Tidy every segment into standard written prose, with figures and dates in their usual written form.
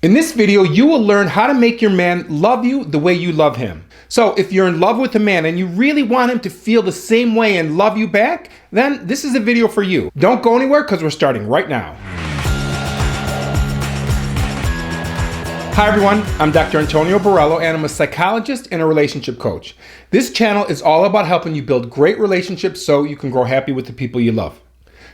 In this video, you will learn how to make your man love you the way you love him. So if you're in love with a man and you really want him to feel the same way and love you back, then this is a video for you. Don't go anywhere because we're starting right now. Hi everyone, I'm Dr. Antonio Borrello and I'm a psychologist and a relationship coach. This channel is all about helping you build great relationships so you can grow happy with the people you love.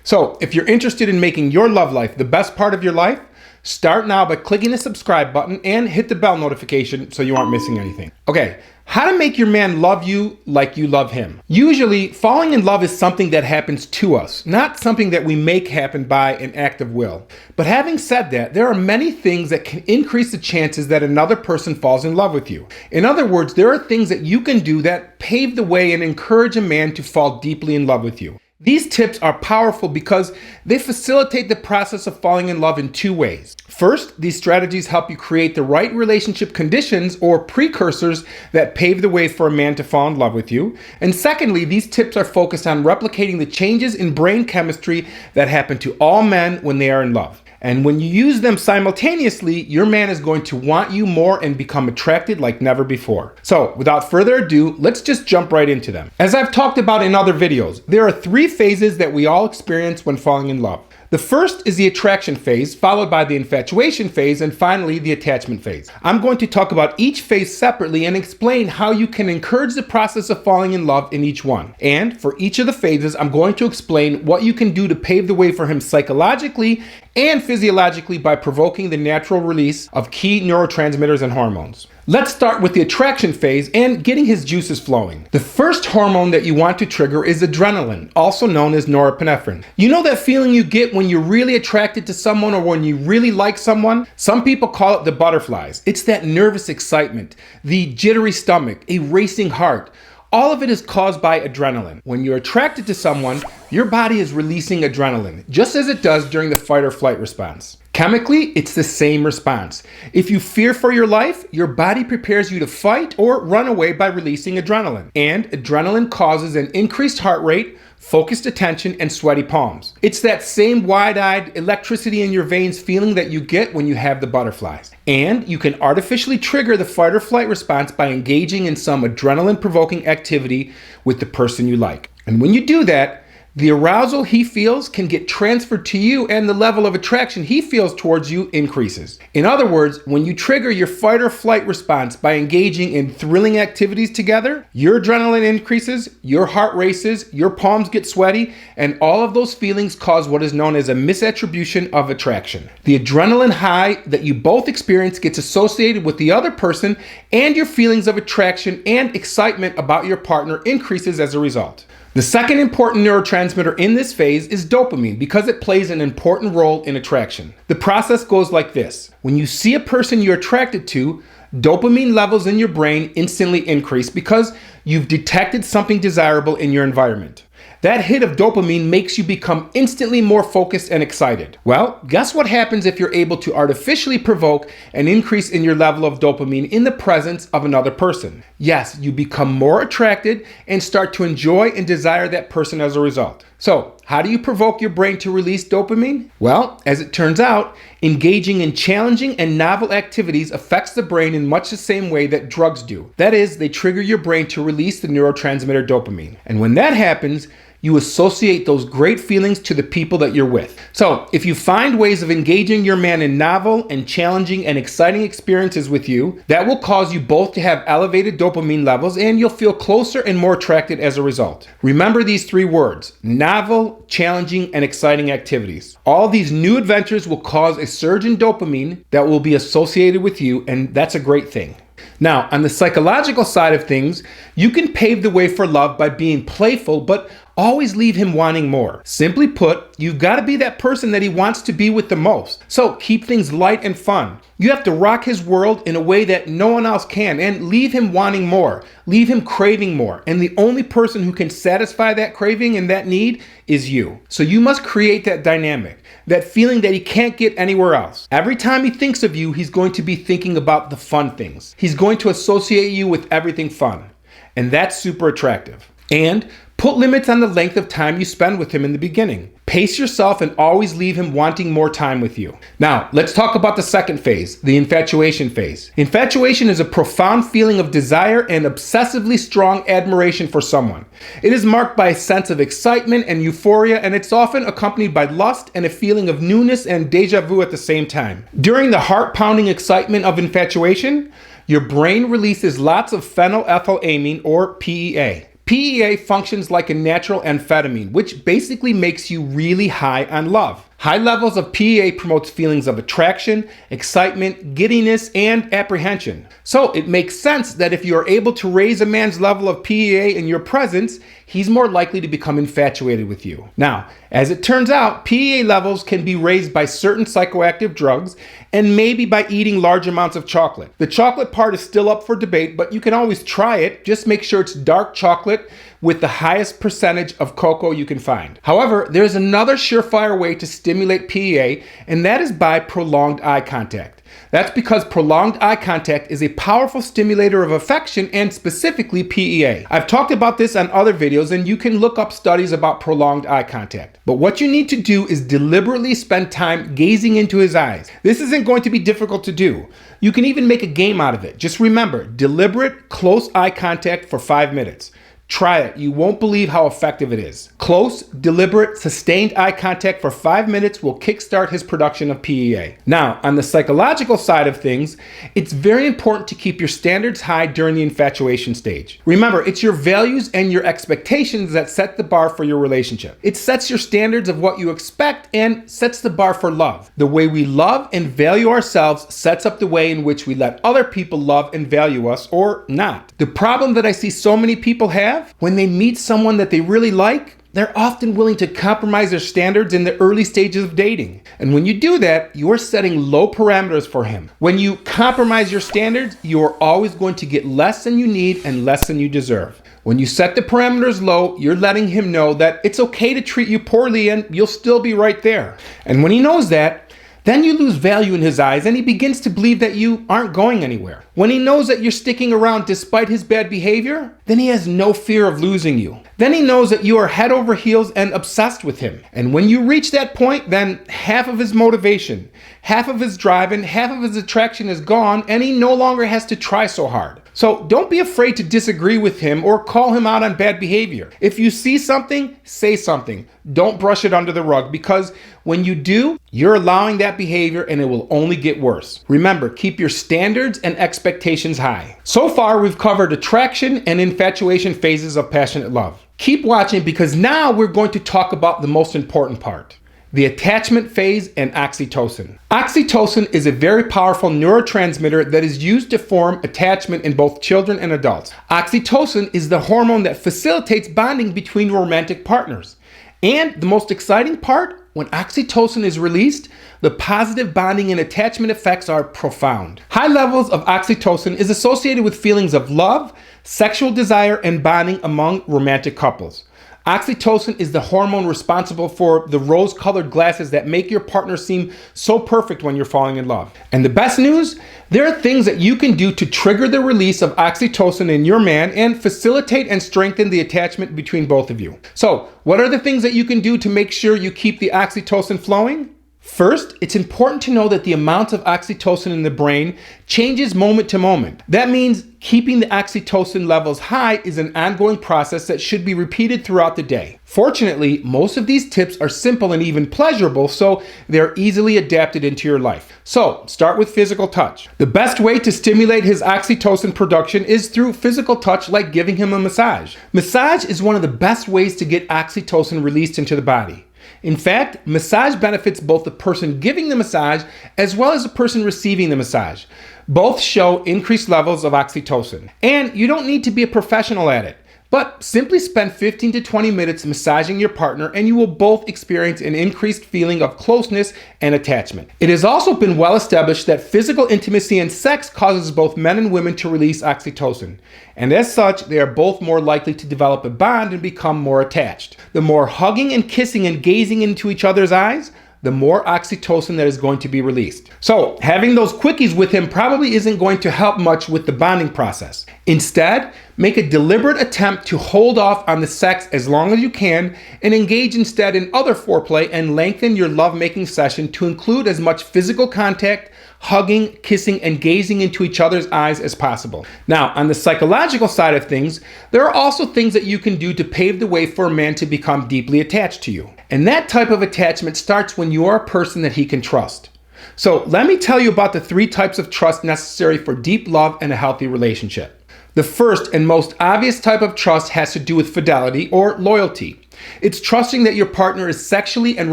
So if you're interested in making your love life the best part of your life, start now by clicking the subscribe button and hit the bell notification so you aren't missing anything. Okay, how to make your man love you like you love him. Usually, falling in love is something that happens to us, not something that we make happen by an act of will. But having said that, there are many things that can increase the chances that another person falls in love with you. In other words, there are things that you can do that pave the way and encourage a man to fall deeply in love with you. These tips are powerful because they facilitate the process of falling in love in two ways. First, these strategies help you create the right relationship conditions or precursors that pave the way for a man to fall in love with you. And secondly, these tips are focused on replicating the changes in brain chemistry that happen to all men when they are in love. And when you use them simultaneously, your man is going to want you more and become attracted like never before. So without further ado, let's just jump right into them. As I've talked about in other videos, there are three phases that we all experience when falling in love. The first is the attraction phase, followed by the infatuation phase, and finally the attachment phase. I'm going to talk about each phase separately and explain how you can encourage the process of falling in love in each one. And for each of the phases, I'm going to explain what you can do to pave the way for him psychologically and physiologically by provoking the natural release of key neurotransmitters and hormones. Let's start with the attraction phase and getting his juices flowing. The first hormone that you want to trigger is adrenaline, also known as norepinephrine. You know that feeling you get when you're really attracted to someone or when you really like someone? Some people call it the butterflies. It's that nervous excitement, the jittery stomach, a racing heart. All of it is caused by adrenaline. When you're attracted to someone, your body is releasing adrenaline, just as it does during the fight or flight response. Chemically, it's the same response. If you fear for your life, your body prepares you to fight or run away by releasing adrenaline. And adrenaline causes an increased heart rate, focused attention, and sweaty palms. It's that same wide-eyed electricity in your veins feeling that you get when you have the butterflies. And you can artificially trigger the fight or flight response by engaging in some adrenaline-provoking activity with the person you like. And when you do that, the arousal he feels can get transferred to you and the level of attraction he feels towards you increases. In other words, when you trigger your fight or flight response by engaging in thrilling activities together, your adrenaline increases, your heart races, your palms get sweaty, and all of those feelings cause what is known as a misattribution of attraction. The adrenaline high that you both experience gets associated with the other person, and your feelings of attraction and excitement about your partner increases as a result. The second important neurotransmitter in this phase is dopamine because it plays an important role in attraction. The process goes like this. When you see a person you're attracted to, dopamine levels in your brain instantly increase because you've detected something desirable in your environment. That hit of dopamine makes you become instantly more focused and excited. Well, guess what happens if you're able to artificially provoke an increase in your level of dopamine in the presence of another person? Yes, you become more attracted and start to enjoy and desire that person as a result. So, how do you provoke your brain to release dopamine? Well, as it turns out, engaging in challenging and novel activities affects the brain in much the same way that drugs do. That is, they trigger your brain to release the neurotransmitter dopamine. And when that happens, you associate those great feelings to the people that you're with. So, if you find ways of engaging your man in novel and challenging and exciting experiences with you, that will cause you both to have elevated dopamine levels and you'll feel closer and more attracted as a result. Remember these three words: novel, challenging, and exciting activities. All these new adventures will cause a surge in dopamine that will be associated with you, and that's a great thing. Now, on the psychological side of things, you can pave the way for love by being playful, but always leave him wanting more. Simply put, you've got to be that person that he wants to be with the most. So keep things light and fun. You have to rock his world in a way that no one else can and leave him wanting more. Leave him craving more. And the only person who can satisfy that craving and that need is you. So you must create that dynamic, that feeling that he can't get anywhere else. Every time he thinks of you, he's going to be thinking about the fun things. He's going to associate you with everything fun. And that's super attractive. And put limits on the length of time you spend with him in the beginning. Pace yourself and always leave him wanting more time with you. Now, let's talk about the second phase, the infatuation phase. Infatuation is a profound feeling of desire and obsessively strong admiration for someone. It is marked by a sense of excitement and euphoria, and it's often accompanied by lust and a feeling of newness and déjà vu at the same time. During the heart-pounding excitement of infatuation, your brain releases lots of phenylethylamine, or PEA. PEA functions like a natural amphetamine, which basically makes you really high on love. High levels of PEA promotes feelings of attraction, excitement, giddiness, and apprehension. So it makes sense that if you are able to raise a man's level of PEA in your presence, he's more likely to become infatuated with you. Now, as it turns out, PEA levels can be raised by certain psychoactive drugs and maybe by eating large amounts of chocolate. The chocolate part is still up for debate, but you can always try it. Just make sure it's dark chocolate with the highest percentage of cocoa you can find. However, there's another surefire way to stimulate PEA, and that is by prolonged eye contact. That's because prolonged eye contact is a powerful stimulator of affection and specifically PEA. I've talked about this on other videos, and you can look up studies about prolonged eye contact. But what you need to do is deliberately spend time gazing into his eyes. This isn't going to be difficult to do. You can even make a game out of it. Just remember, deliberate, close eye contact for 5 minutes. Try it. You won't believe how effective it is. Close, deliberate, sustained eye contact for 5 minutes will kickstart his production of PEA. Now, on the psychological side of things, it's very important to keep your standards high during the infatuation stage. Remember, it's your values and your expectations that set the bar for your relationship. It sets your standards of what you expect and sets the bar for love. The way we love and value ourselves sets up the way in which we let other people love and value us or not. The problem that I see so many people have, when they meet someone that they really like, they're often willing to compromise their standards in the early stages of dating. And when you do that, you're setting low parameters for him. When you compromise your standards, you're always going to get less than you need and less than you deserve. When you set the parameters low, you're letting him know that it's okay to treat you poorly and you'll still be right there. And when he knows that, then you lose value in his eyes and he begins to believe that you aren't going anywhere. When he knows that you're sticking around despite his bad behavior, then he has no fear of losing you. Then he knows that you are head over heels and obsessed with him. And when you reach that point, then half of his motivation, half of his drive, and half of his attraction is gone, and he no longer has to try so hard. So don't be afraid to disagree with him or call him out on bad behavior. If you see something, say something. Don't brush it under the rug, because when you do, you're allowing that behavior and it will only get worse. Remember, keep your standards and expectations high. So far, we've covered attraction and infatuation phases of passionate love. Keep watching, because now we're going to talk about the most important part: the attachment phase and oxytocin. Oxytocin is a very powerful neurotransmitter that is used to form attachment in both children and adults. Oxytocin is the hormone that facilitates bonding between romantic partners. And the most exciting part, when oxytocin is released, the positive bonding and attachment effects are profound. High levels of oxytocin is associated with feelings of love, sexual desire, and bonding among romantic couples. Oxytocin is the hormone responsible for the rose-colored glasses that make your partner seem so perfect when you're falling in love. And the best news? There are things that you can do to trigger the release of oxytocin in your man and facilitate and strengthen the attachment between both of you. So, what are the things that you can do to make sure you keep the oxytocin flowing? First, it's important to know that the amount of oxytocin in the brain changes moment to moment. That means keeping the oxytocin levels high is an ongoing process that should be repeated throughout the day. Fortunately, most of these tips are simple and even pleasurable, so they're easily adapted into your life. So, start with physical touch. The best way to stimulate his oxytocin production is through physical touch, like giving him a massage. Massage is one of the best ways to get oxytocin released into the body. In fact, massage benefits both the person giving the massage as well as the person receiving the massage. Both show increased levels of oxytocin. And you don't need to be a professional at it, but simply spend 15 to 20 minutes massaging your partner and you will both experience an increased feeling of closeness and attachment. It has also been well established that physical intimacy and sex causes both men and women to release oxytocin. And as such, they are both more likely to develop a bond and become more attached. The more hugging and kissing and gazing into each other's eyes, the more oxytocin that is going to be released. So having those quickies with him probably isn't going to help much with the bonding process. Instead, make a deliberate attempt to hold off on the sex as long as you can and engage instead in other foreplay and lengthen your lovemaking session to include as much physical contact, hugging, kissing, and gazing into each other's eyes as possible. Now, on the psychological side of things, there are also things that you can do to pave the way for a man to become deeply attached to you. And that type of attachment starts when you are a person that he can trust. So let me tell you about the 3 types of trust necessary for deep love and a healthy relationship. The first and most obvious type of trust has to do with fidelity or loyalty. It's trusting that your partner is sexually and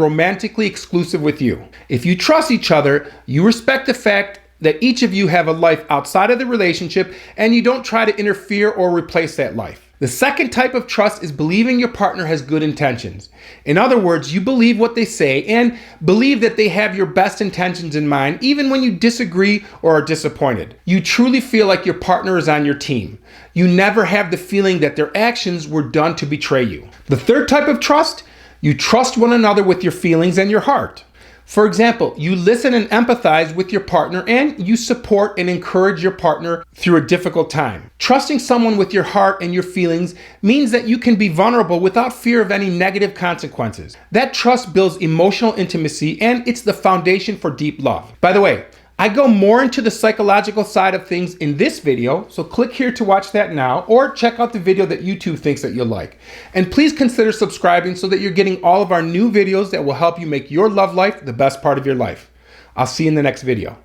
romantically exclusive with you. If you trust each other, you respect the fact that each of you have a life outside of the relationship and you don't try to interfere or replace that life. The second type of trust is believing your partner has good intentions. In other words, you believe what they say and believe that they have your best intentions in mind, even when you disagree or are disappointed. You truly feel like your partner is on your team. You never have the feeling that their actions were done to betray you. The third type of trust, you trust one another with your feelings and your heart. For example, you listen and empathize with your partner and you support and encourage your partner through a difficult time. Trusting someone with your heart and your feelings means that you can be vulnerable without fear of any negative consequences. That trust builds emotional intimacy and it's the foundation for deep love. By the way, I go more into the psychological side of things in this video, so click here to watch that now, or check out the video that YouTube thinks that you'll like. And please consider subscribing so that you're getting all of our new videos that will help you make your love life the best part of your life. I'll see you in the next video.